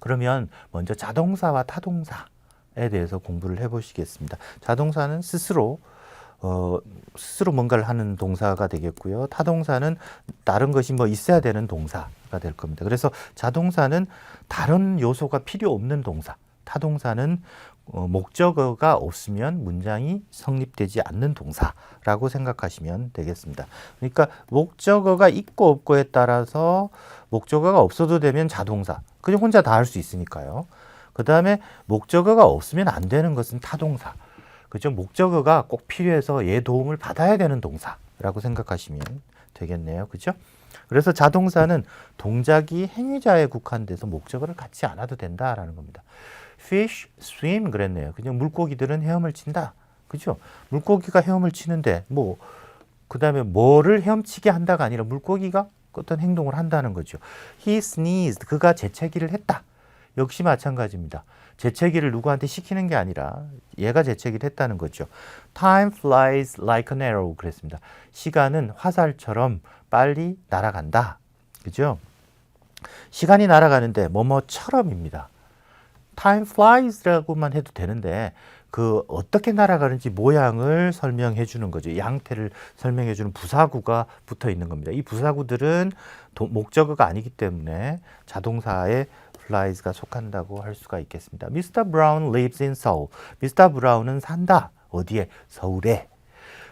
그러면 먼저 자동사와 타동사에 대해서 공부를 해보시겠습니다. 자동사는 스스로 뭔가를 하는 동사가 되겠고요. 타동사는 다른 것이 뭐 있어야 되는 동사가 될 겁니다. 그래서 자동사는 다른 요소가 필요 없는 동사, 타동사는 목적어가 없으면 문장이 성립되지 않는 동사라고 생각하시면 되겠습니다. 그러니까 목적어가 있고 없고에 따라서 목적어가 없어도 되면 자동사, 그냥 혼자 다 할 수 있으니까요. 그 다음에 목적어가 없으면 안 되는 것은 타동사. 그죠? 목적어가 꼭 필요해서 얘 도움을 받아야 되는 동사라고 생각하시면 되겠네요. 그죠? 그래서 자동사는 동작이 행위자에 국한돼서 목적어를 갖지 않아도 된다라는 겁니다. fish swim 그랬네요. 그냥 물고기들은 헤엄을 친다. 그죠? 물고기가 헤엄을 치는데 그 다음에 뭐를 헤엄치게 한다가 아니라 물고기가 어떤 행동을 한다는 거죠. He sneezed. 그가 재채기를 했다. 역시 마찬가지입니다. 재채기를 누구한테 시키는 게 아니라 얘가 재채기를 했다는 거죠. Time flies like an arrow 그랬습니다. 시간은 화살처럼 빨리 날아간다. 그죠? 시간이 날아가는데 뭐뭐처럼입니다. Time flies라고만 해도 되는데 그 어떻게 날아가는지 모양을 설명해 주는 거죠. 양태를 설명해 주는 부사구가 붙어 있는 겁니다. 이 부사구들은 목적어가 아니기 때문에 자동사에 flies가 속한다고 할 수가 있겠습니다. Mr. Brown lives in Seoul. Mr. Brown은 산다. 어디에? 서울에.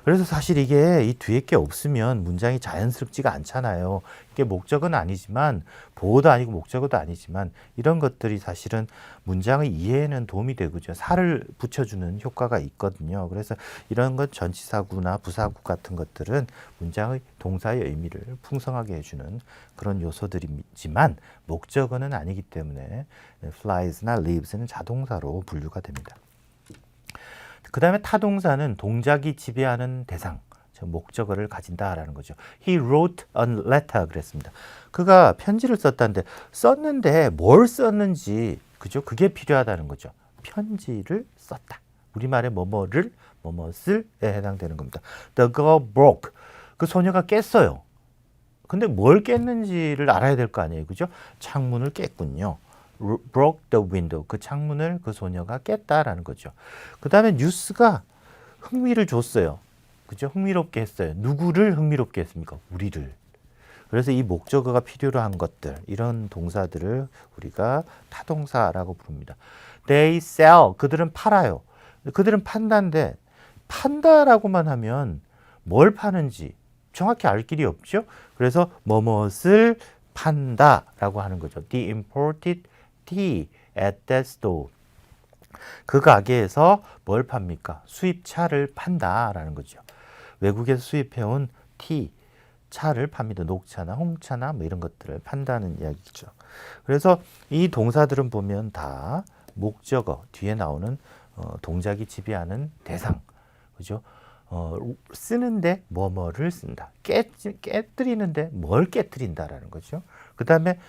그래서 사실 이게 이 뒤에 게 없으면 문장이 자연스럽지가 않잖아요. 이게 목적은 아니지만 보어도 아니고 목적어도 아니지만 이런 것들이 사실은 문장의 이해에는 도움이 되고요. 살을 붙여주는 효과가 있거든요. 그래서 이런 것 전치사구나 부사구 같은 것들은 문장의 동사의 의미를 풍성하게 해주는 그런 요소들이지만 목적어는 아니기 때문에 flies나 lives는 자동사로 분류가 됩니다. 그 다음에 타동사는 동작이 지배하는 대상, 목적어를 가진다라는 거죠. He wrote a letter 그랬습니다. 그가 편지를 썼는데 뭘 썼는지 그죠? 그게 필요하다는 거죠. 편지를 썼다. 우리말의 뭐뭐를 뭐뭇을에 해당되는 겁니다. The girl broke. 그 소녀가 깼어요. 근데 뭘 깼는지를 알아야 될 거 아니에요. 그죠? 창문을 깼군요. broke the window. 그 창문을 그 소녀가 깼다라는 거죠. 그 다음에 뉴스가 흥미를 줬어요. 그죠? 흥미롭게 했어요. 누구를 흥미롭게 했습니까? 우리를. 그래서 이 목적어가 필요로 한 것들, 이런 동사들을 우리가 타동사라고 부릅니다. They sell. 그들은 팔아요. 그들은 판다인데 판다라고만 하면 뭘 파는지 정확히 알 길이 없죠. 그래서 뭐뭇을 판다라고 하는 거죠. The imported tea at that store. 그 가게에서 뭘 팝니까? 수입차를 판다라는 거죠. 외국에서 수입해온 티, 차를 팝니다. 녹차나 홍차나 뭐 이런 것들을 판다는 이야기죠. 그래서 이 동사들은 보면 다 목적어 뒤에 나오는 동작이 지배하는 대상, 그죠? 쓰는데 뭐뭐를 쓴다. 깨뜨리는데 뭘 깨뜨린다라는 거죠. 그 다음에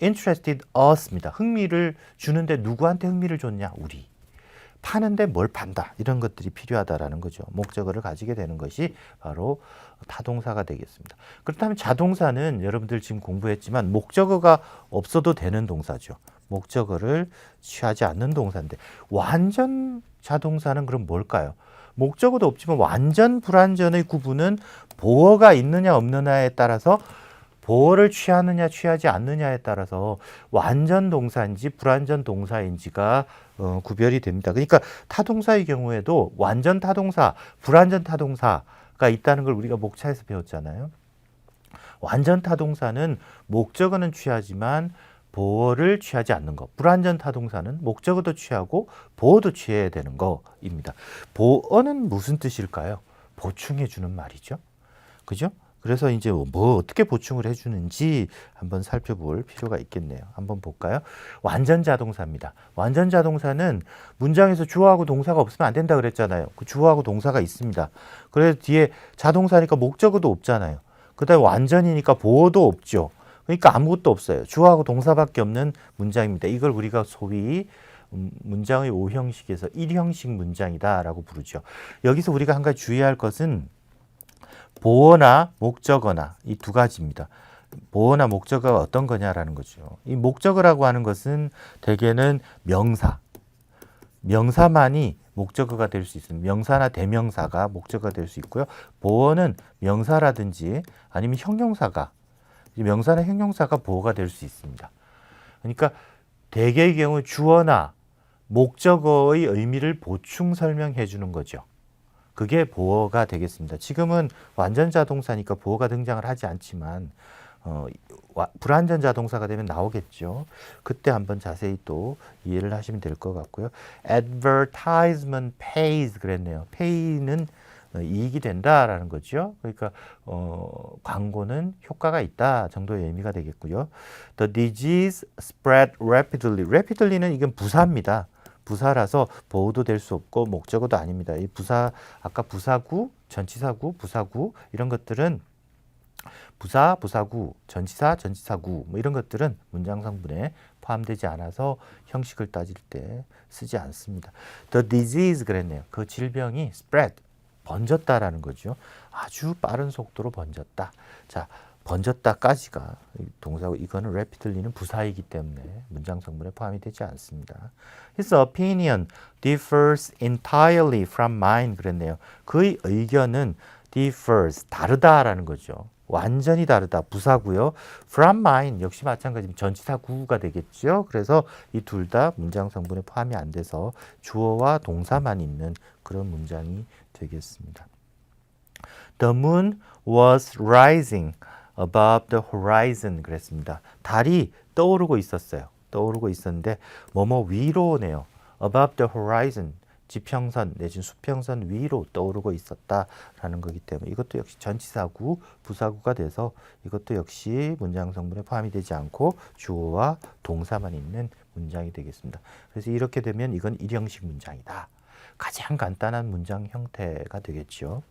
interested us입니다. 흥미를 주는데 누구한테 흥미를 줬냐? 우리. 파는데 뭘 판다. 이런 것들이 필요하다라는 거죠. 목적어를 가지게 되는 것이 바로 타동사가 되겠습니다. 그렇다면 자동사는 여러분들 지금 공부했지만 목적어가 없어도 되는 동사죠. 목적어를 취하지 않는 동사인데 완전 자동사는 그럼 뭘까요? 목적어도 없지만 완전 불완전의 구분은 보어가 있느냐 없느냐에 따라서 보어를 취하느냐 취하지 않느냐에 따라서 완전 동사인지 불완전 동사인지가 구별이 됩니다. 그러니까 타동사의 경우에도 완전 타동사, 불완전 타동사가 있다는 걸 우리가 목차에서 배웠잖아요. 완전 타동사는 목적어는 취하지만 보어를 취하지 않는 것. 불완전 타동사는 목적어도 취하고 보어도 취해야 되는 거입니다. 보어는 무슨 뜻일까요? 보충해 주는 말이죠. 그죠? 그래서 이제 뭐 어떻게 보충을 해주는지 한번 살펴볼 필요가 있겠네요. 한번 볼까요? 완전 자동사입니다. 완전 자동사는 문장에서 주어하고 동사가 없으면 안 된다 그랬잖아요. 그 주어하고 동사가 있습니다. 그래서 뒤에 자동사니까 목적어도 없잖아요. 그 다음에 완전이니까 보어도 없죠. 그러니까 아무것도 없어요. 주어하고 동사밖에 없는 문장입니다. 이걸 우리가 소위 문장의 5형식에서 1형식 문장이다라고 부르죠. 여기서 우리가 한 가지 주의할 것은 보어나 목적어나 이 두 가지입니다. 보어나 목적어가 어떤 거냐라는 거죠. 이 목적어라고 하는 것은 대개는 명사만이 목적어가 될 수 있습니다. 명사나 대명사가 목적어가 될 수 있고요. 보어는 명사라든지 아니면 형용사가, 명사나 형용사가 보어가 될 수 있습니다. 그러니까 대개의 경우 주어나 목적어의 의미를 보충 설명해 주는 거죠. 그게 보어가 되겠습니다. 지금은 완전 자동사니까 보어가 등장을 하지 않지만 불완전 자동사가 되면 나오겠죠. 그때 한번 자세히 또 이해를 하시면 될 것 같고요. Advertisement pays 그랬네요. pay는 이익이 된다라는 거죠. 그러니까 광고는 효과가 있다 정도의 의미가 되겠고요. The disease spread rapidly. rapidly는 이건 부사입니다. 부사라서 보호도 될 수 없고 목적어도 아닙니다. 이 부사, 아까 부사구, 전치사구, 부사구 이런 것들은 부사, 부사구, 전치사, 전치사구 뭐 이런 것들은 문장 성분에 포함되지 않아서 형식을 따질 때 쓰지 않습니다. The disease 그랬네요. 그 질병이 spread, 번졌다라는 거죠. 아주 빠른 속도로 번졌다. 자, 번졌다까지가 동사고 이거는 rapidly는 부사이기 때문에 문장 성분에 포함이 되지 않습니다. His opinion differs entirely from mine 그랬네요. 그의 의견은 differs 다르다라는 거죠. 완전히 다르다 부사고요. From mine 역시 마찬가지 전치사구가 되겠죠. 그래서 이 둘 다 문장 성분에 포함이 안 돼서 주어와 동사만 있는 그런 문장이 되겠습니다. The moon was rising above the horizon 그랬습니다. 달이 떠오르고 있었어요. 떠오르고 있었는데 뭐뭐 위로네요. above the horizon 지평선 내지는 수평선 위로 떠오르고 있었다라는 거기 때문에 이것도 역시 전치사구, 부사구가 돼서 이것도 역시 문장 성분에 포함이 되지 않고 주어와 동사만 있는 문장이 되겠습니다. 그래서 이렇게 되면 이건 일형식 문장이다. 가장 간단한 문장 형태가 되겠죠.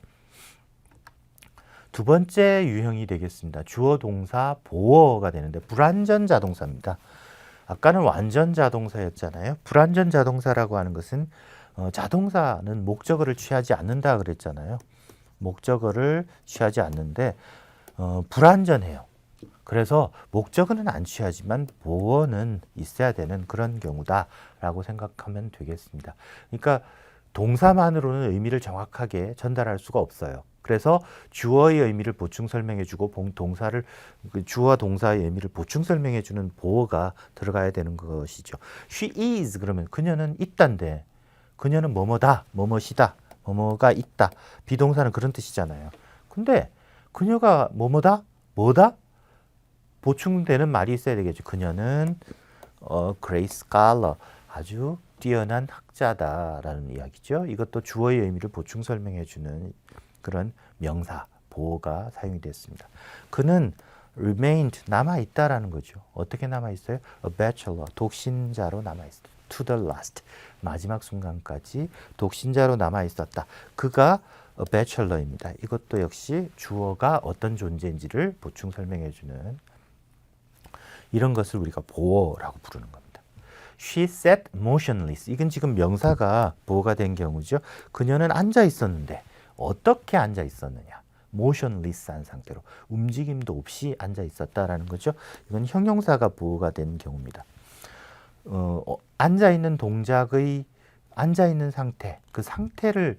두 번째 유형이 되겠습니다. 주어, 동사, 보어가 되는데 불완전 자동사입니다. 아까는 완전 자동사였잖아요. 불완전 자동사라고 하는 것은 자동사는 목적어를 취하지 않는다 그랬잖아요. 목적어를 취하지 않는데 불완전해요. 그래서 목적어는 안 취하지만 보어는 있어야 되는 그런 경우다라고 생각하면 되겠습니다. 그러니까 동사만으로는 의미를 정확하게 전달할 수가 없어요. 그래서 주어의 의미를 보충 설명해주고 동사를 주어와 동사의 의미를 보충 설명해주는 보어가 들어가야 되는 것이죠. She is 그러면 그녀는 있단데 그녀는 뭐뭐다, 뭐뭐시다, 뭐뭐가 있다. 비동사는 그런 뜻이잖아요. 근데 그녀가 뭐뭐다, 뭐다 보충되는 말이 있어야 되겠죠. 그녀는 great scholar 아주 뛰어난 학자다라는 이야기죠. 이것도 주어의 의미를 보충 설명해주는 그런 명사, 보어가 사용이 됐습니다. 그는 remained, 남아있다라는 거죠. 어떻게 남아있어요? A bachelor, 독신자로 남아있어요. To the last, 마지막 순간까지 독신자로 남아있었다. 그가 a bachelor입니다. 이것도 역시 주어가 어떤 존재인지를 보충 설명해주는 이런 것을 우리가 보어라고 부르는 겁니다. She sat motionless. 이건 지금 명사가 보어가 된 경우죠. 그녀는 앉아 있었는데 어떻게 앉아 있었느냐? motionless한 상태로 움직임도 없이 앉아 있었다라는 거죠. 이건 형용사가 보어가 된 경우입니다. 앉아 있는 동작의 앉아 있는 상태, 그 상태를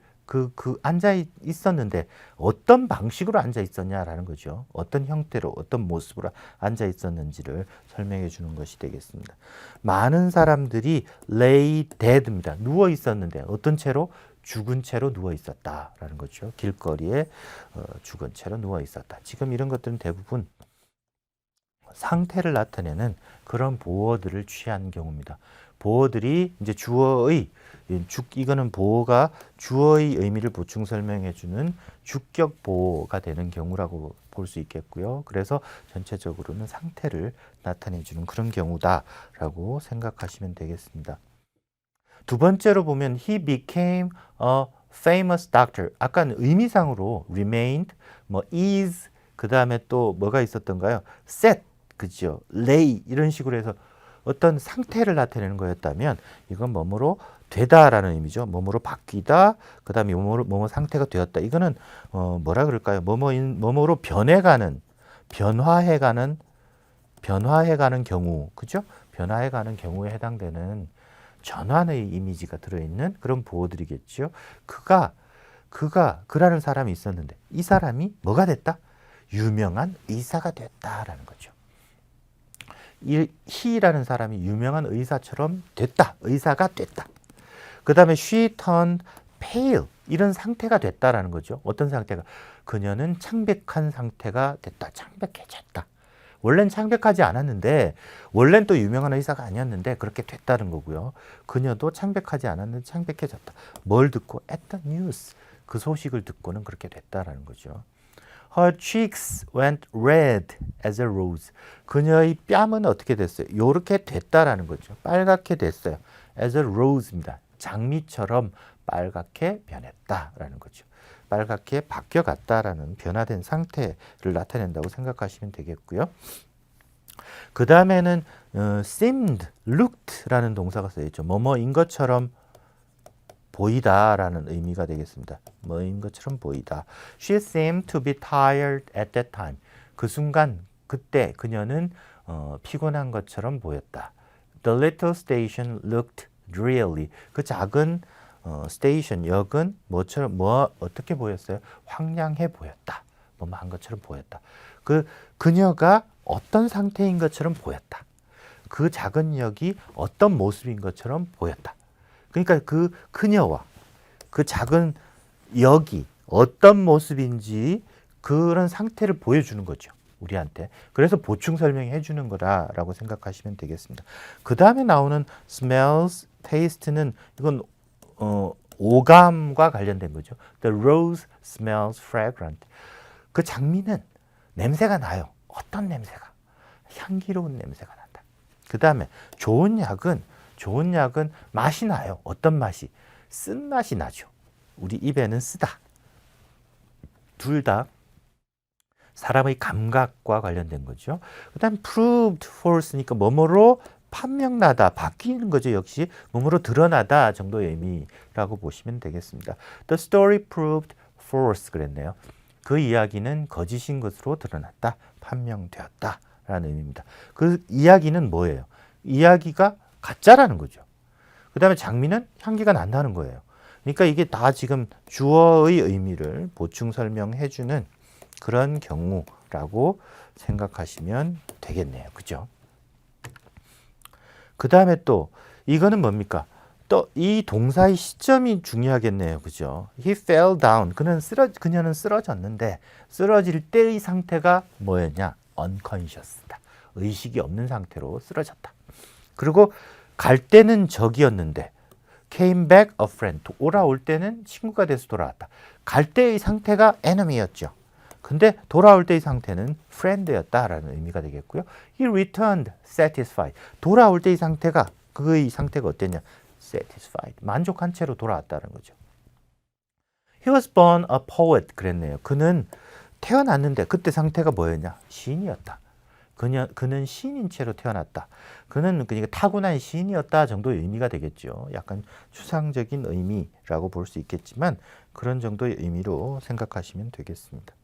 앉아 있었는데 어떤 방식으로 앉아 있었냐라는 거죠. 어떤 형태로, 어떤 모습으로 앉아 있었는지를 설명해 주는 것이 되겠습니다. 많은 사람들이 lay dead입니다. 누워 있었는데 어떤 채로? 죽은 채로 누워 있었다라는 거죠. 길거리에 죽은 채로 누워 있었다. 지금 이런 것들은 대부분 상태를 나타내는 그런 보어들을 취한 경우입니다. 보어들이 이제 주어의 이거는 보어가 주어의 의미를 보충 설명해 주는 주격 보어가 되는 경우라고 볼 수 있겠고요. 그래서 전체적으로는 상태를 나타내 주는 그런 경우다라고 생각하시면 되겠습니다. 두 번째로 보면 he became a famous doctor. 아까는 의미상으로 remained, is, 그 다음에 또 뭐가 있었던가요? set, 그죠? lay 이런 식으로 해서 어떤 상태를 나타내는 거였다면 이건 뭐뭐로 되다라는 의미죠. 뭐뭐로 바뀌다. 그 다음에 뭐뭐 상태가 되었다. 이거는 뭐라 그럴까요? 뭐뭐로 변해가는 변화해가는 경우, 그죠? 변화해가는 경우에 해당되는 전환의 이미지가 들어있는 그런 보호들이겠죠. 그라는 사람이 있었는데 이 사람이 뭐가 됐다? 유명한 의사가 됐다라는 거죠. he라는 사람이 유명한 의사처럼 됐다. 의사가 됐다. 그 다음에 she turned pale. 이런 상태가 됐다라는 거죠. 어떤 상태가? 그녀는 창백한 상태가 됐다. 창백해졌다. 원래는 창백하지 않았는데, 원래는 또 유명한 의사가 아니었는데 그렇게 됐다는 거고요. 그녀도 창백하지 않았는데 창백해졌다. 뭘 듣고? At the news. 그 소식을 듣고는 그렇게 됐다라는 거죠. Her cheeks went red as a rose. 그녀의 뺨은 어떻게 됐어요? 요렇게 됐다라는 거죠. 빨갛게 됐어요. As a rose입니다. 장미처럼 빨갛게 변했다라는 거죠. 빨갛게 바뀌어갔다라는 변화된 상태를 나타낸다고 생각하시면 되겠고요. 그 다음에는 seemed, looked라는 동사가 쓰여있죠. 뭐뭐인 것처럼 보이다라는 의미가 되겠습니다. 뭐인 것처럼 보이다. She seemed to be tired at that time. 그 순간, 그때 그녀는 피곤한 것처럼 보였다. The little station looked dreary. 그 작은 스테이션, 역은 어떻게 보였어요? 황량해 보였다. 뭐한 것처럼 보였다. 그녀가 어떤 상태인 것처럼 보였다. 그 작은 역이 어떤 모습인 것처럼 보였다. 그러니까 그녀와 그 작은 역이 어떤 모습인지 그런 상태를 보여주는 거죠. 우리한테. 그래서 보충 설명해 주는 거라고 생각하시면 되겠습니다. 그 다음에 나오는 smells, taste는 이건 오감과 관련된 거죠. The rose smells fragrant. 그 장미는 냄새가 나요. 어떤 냄새가? 향기로운 냄새가 난다. 그 다음에 좋은 약은 맛이 나요. 어떤 맛이? 쓴맛이 나죠. 우리 입에는 쓰다. 둘 다 사람의 감각과 관련된 거죠. 그 다음 proved false니까 뭐뭐로 판명나다, 바뀌는 거죠. 역시 뭐뭐로 드러나다 정도의 의미라고 보시면 되겠습니다. The story proved false 그랬네요. 그 이야기는 거짓인 것으로 드러났다, 판명되었다 라는 의미입니다. 그 이야기는 뭐예요? 이야기가 가짜라는 거죠. 그 다음에 장미는 향기가 난다는 거예요. 그러니까 이게 다 지금 주어의 의미를 보충 설명해 주는 그런 경우라고 생각하시면 되겠네요. 그죠? 그 다음에 또 이거는 뭡니까? 또 이 동사의 시점이 중요하겠네요. 그죠? He fell down. 그녀는 쓰러졌는데 쓰러질 때의 상태가 뭐였냐? unconscious다. 의식이 없는 상태로 쓰러졌다. 그리고 갈 때는 적이었는데 came back a friend. 돌아올 때는 친구가 돼서 돌아왔다. 갈 때의 상태가 enemy였죠. 근데 돌아올 때의 상태는 friend였다라는 의미가 되겠고요. He returned satisfied. 돌아올 때의 상태가 그의 상태가 어땠냐? satisfied. 만족한 채로 돌아왔다는 거죠. He was born a poet. 그랬네요. 그는 태어났는데 그때 상태가 뭐였냐? 시인이었다. 그는 시인인 채로 태어났다. 그는 그러니까 타고난 시인이었다 정도의 의미가 되겠죠. 약간 추상적인 의미라고 볼 수 있겠지만 그런 정도의 의미로 생각하시면 되겠습니다.